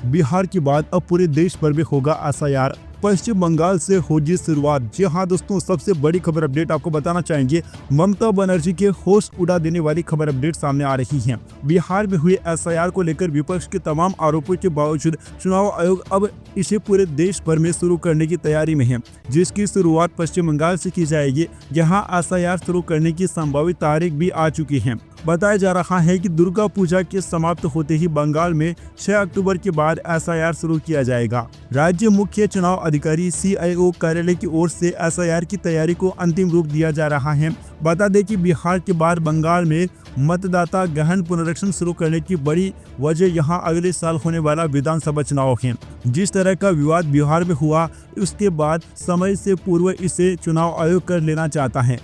बिहार के बाद अब पूरे देश भर में होगा एसआईआर। पश्चिम बंगाल से होगी शुरुआत। जी हाँ दोस्तों, सबसे बड़ी खबर अपडेट आपको बताना चाहेंगे। ममता बनर्जी के होश उड़ा देने वाली खबर अपडेट सामने आ रही है। बिहार में हुए एसआईआर को लेकर विपक्ष के तमाम आरोपों के बावजूद चुनाव आयोग अब इसे पूरे देश भर में शुरू करने की तैयारी में है, जिसकी शुरुआत पश्चिम बंगाल से की जाएगी, जहाँ एसआईआर शुरू करने की संभावित तारीख भी आ चुकी है। बताया जा रहा है कि दुर्गा पूजा के समाप्त होते ही बंगाल में 6 अक्टूबर के बाद एसआईआर शुरू किया जाएगा। राज्य मुख्य चुनाव अधिकारी CIO कार्यालय की ओर से एसआईआर की तैयारी को अंतिम रूप दिया जा रहा है। बता दें कि बिहार के बाद बंगाल में मतदाता गहन पुनरीक्षण शुरू करने की बड़ी वजह यहां अगले साल होने वाला विधानसभा चुनाव है। जिस तरह का विवाद बिहार में हुआ, उसके बाद समय से पूर्व इसे चुनाव आयोग कर लेना चाहता है।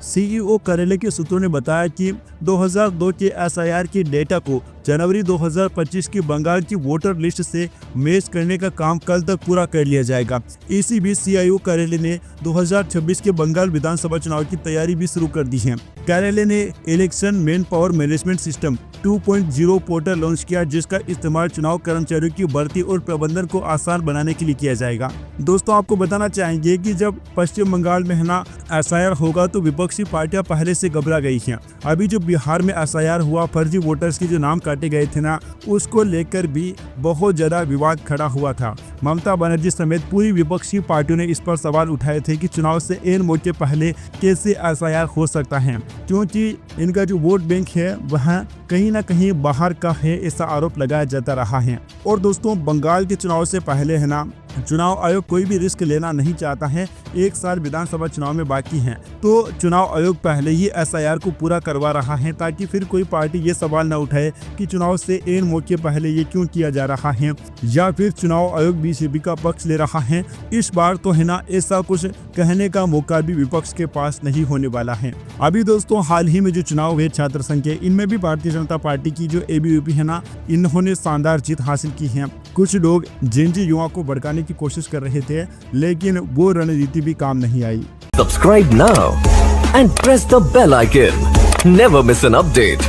CEO कार्यालय के सूत्रों ने बताया कि 2002 के एसआईआर के डेटा को जनवरी 2025 की बंगाल की वोटर लिस्ट से मैच करने का काम कल तक पूरा कर लिया जाएगा। इसी बीच CIO कार्यालय ने 2026 के बंगाल विधानसभा चुनाव की तैयारी भी शुरू कर दी है। कार्यालय ने election man power management system 2.0 portal launch किया, जिसका इस्तेमाल चुनाव कर्मचारियों की भर्ती और प्रबंधन को आसान बनाने के लिए किया जाएगा। दोस्तों, आपको बताना चाहेंगे कि जब पश्चिम बंगाल में एसआईआर होगा तो विपक्षी पार्टियां पहले से घबरा गई हैं। अभी जो बिहार में एसआईआर हुआ, फर्जी वोटर्स के जो नाम काटे गए थे उसको लेकर भी बहुत ज्यादा विवाद खड़ा हुआ था। ममता बनर्जी समेत पूरी विपक्षी पार्टियों ने इस पर सवाल उठाए थे कि चुनाव से एन मौके पहले कैसे एसआईआर हो सकता है, क्योंकि इनका जो वोट बैंक है वह कहीं ना कहीं बाहर का है, ऐसा आरोप लगाया जाता रहा है। और दोस्तों, बंगाल के चुनाव से पहले चुनाव आयोग कोई भी रिस्क लेना नहीं चाहता है। 1 साल विधानसभा चुनाव में बाकी है, तो चुनाव आयोग पहले ही एसआईआर को पूरा करवा रहा है, ताकि फिर कोई पार्टी ये सवाल न उठाए कि चुनाव से एन मौके पहले ये क्यों किया जा रहा है, या फिर चुनाव आयोग बीजेपी का पक्ष ले रहा है। इस बार तो ऐसा कुछ कहने का मौका भी विपक्ष के पास नहीं होने वाला है। अभी दोस्तों, हाल ही में जो चुनाव हुए छात्र संघ के, इनमें भी भारतीय जनता पार्टी की जो ABVP है इन्होंने शानदार जीत हासिल की है। कुछ लोग जेनजी युवा को भड़काने की कोशिश कर रहे थे, लेकिन वो रणनीति भी काम नहीं आई। Subscribe now and press the bell icon. Never miss an update.